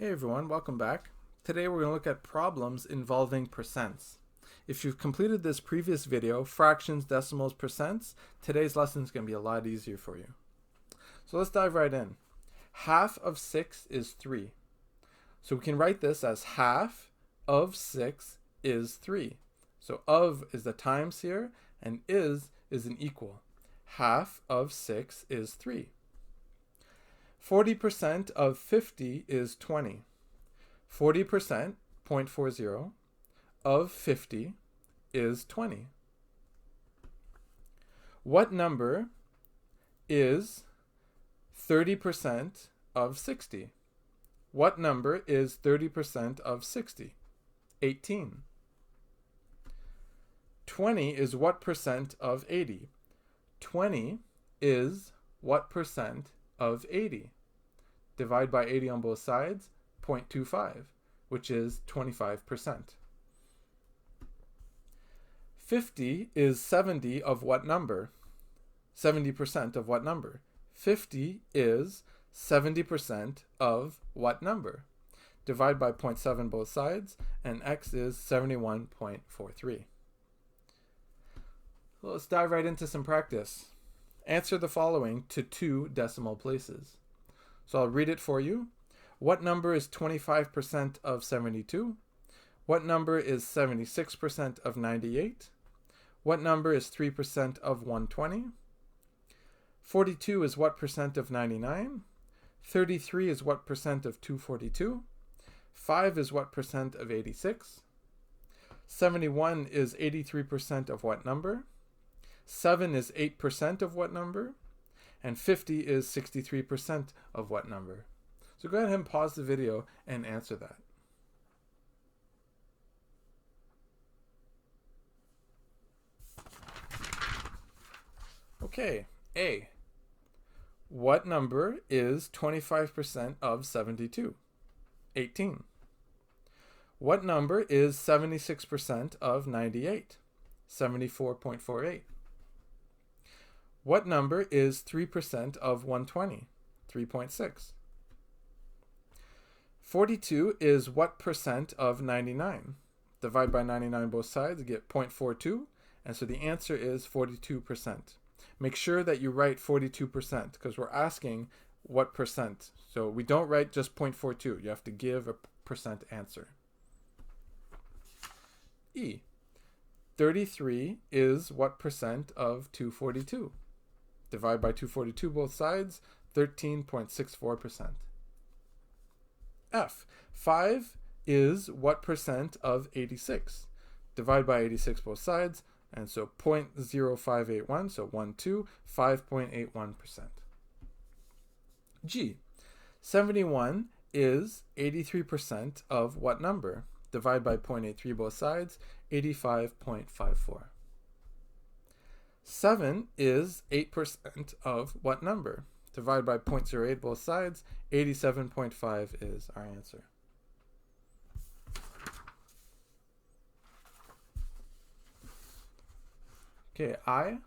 Hey everyone, welcome back. Today we're going to look at problems involving percents. If you've completed this previous video, fractions, decimals, percents, today's lesson is going to be a lot easier for you. So let's dive right in. Half of 6 is 3. So we can write this as half of 6 is 3. So of is the times here, and is an equal. Half of 6 is 3. 40% of 50 is 20. 40%, 0.40, of 50 is 20. What number is 30% of 60? What number is 30% of 60? 18. 20 is what percent of 80? 20 is what percent of 80? Divide by 80 on both sides, 0.25, which is 25%. 50 is 70 of what number? 70% of what number? 50 is 70% of what number? Divide by 0.7 both sides, and x is 71.43. Well, let's dive right into some practice. Answer the following to 2 decimal places. So I'll read it for you. What number is 25% of 72? What number is 76% of 98? What number is 3% of 120? 42 is what percent of 99? 33 is what percent of 242? 5 is what percent of 86? 71 is 83% of what number? 7 is 8% of what number? And 50 is 63% of what number? So go ahead and pause the video and answer that. Okay, A. What number is 25% of 72? 18. What number is 76% of 98? 74.48. What number is 3% of 120? 3.6. 42 is what percent of 99? Divide by 99 both sides, get 0.42, and so the answer is 42%. Make sure that you write 42% because we're asking what percent. So we don't write just 0.42. You have to give a percent answer. E. 33 is what percent of 242? Divide by 242 both sides, 13.64%. F. 5 is what percent of 86? Divide by 86 both sides, and so 0.0581, so 12, 5.81%. G. 71 is 83% of what number? Divide by 0.83 both sides, 85.54. 7 is 8% of what number? Divide by 0.08 both sides, 87.5 is our answer. Okay, I.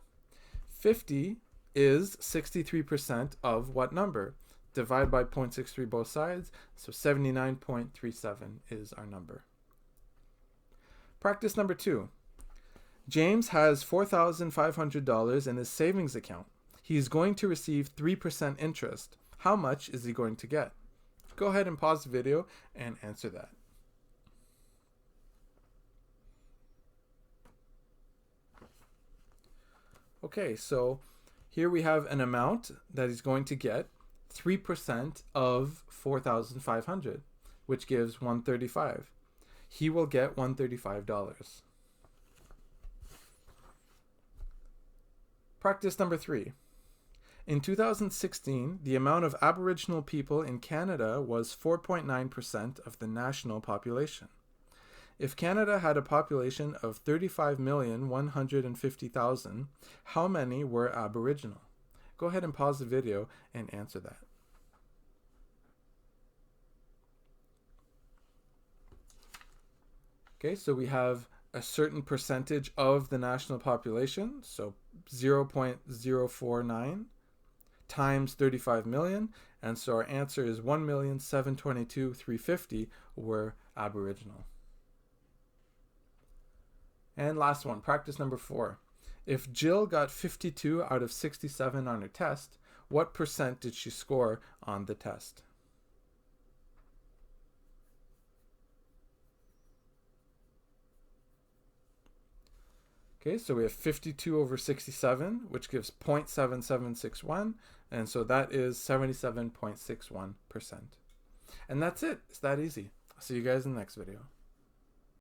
50 is 63% of what number? Divide by 0.63 both sides, so 79.37 is our number. Practice number 2. James has $4,500 in his savings account. He is going to receive 3% interest. How much is he going to get? Go ahead and pause the video and answer that. Okay, so here we have an amount that he's going to get, 3% of 4,500, which gives 135. He will get $135. Practice number 3. In 2016, the amount of Aboriginal people in Canada was 4.9% of the national population. If Canada had a population of 35,150,000, how many were Aboriginal? Go ahead and pause the video and answer that. Okay, so we have a certain percentage of the national population, so 0.049 times 35 million, And so our answer is 1,722,350 were Aboriginal. And last one, practice number 4. If Jill got 52 out of 67 on her test, what percent did she score on the test? Okay, so we have 52 over 67, which gives 0.7761, and so that is 77.61%. And that's it. It's that easy. I'll see you guys in the next video.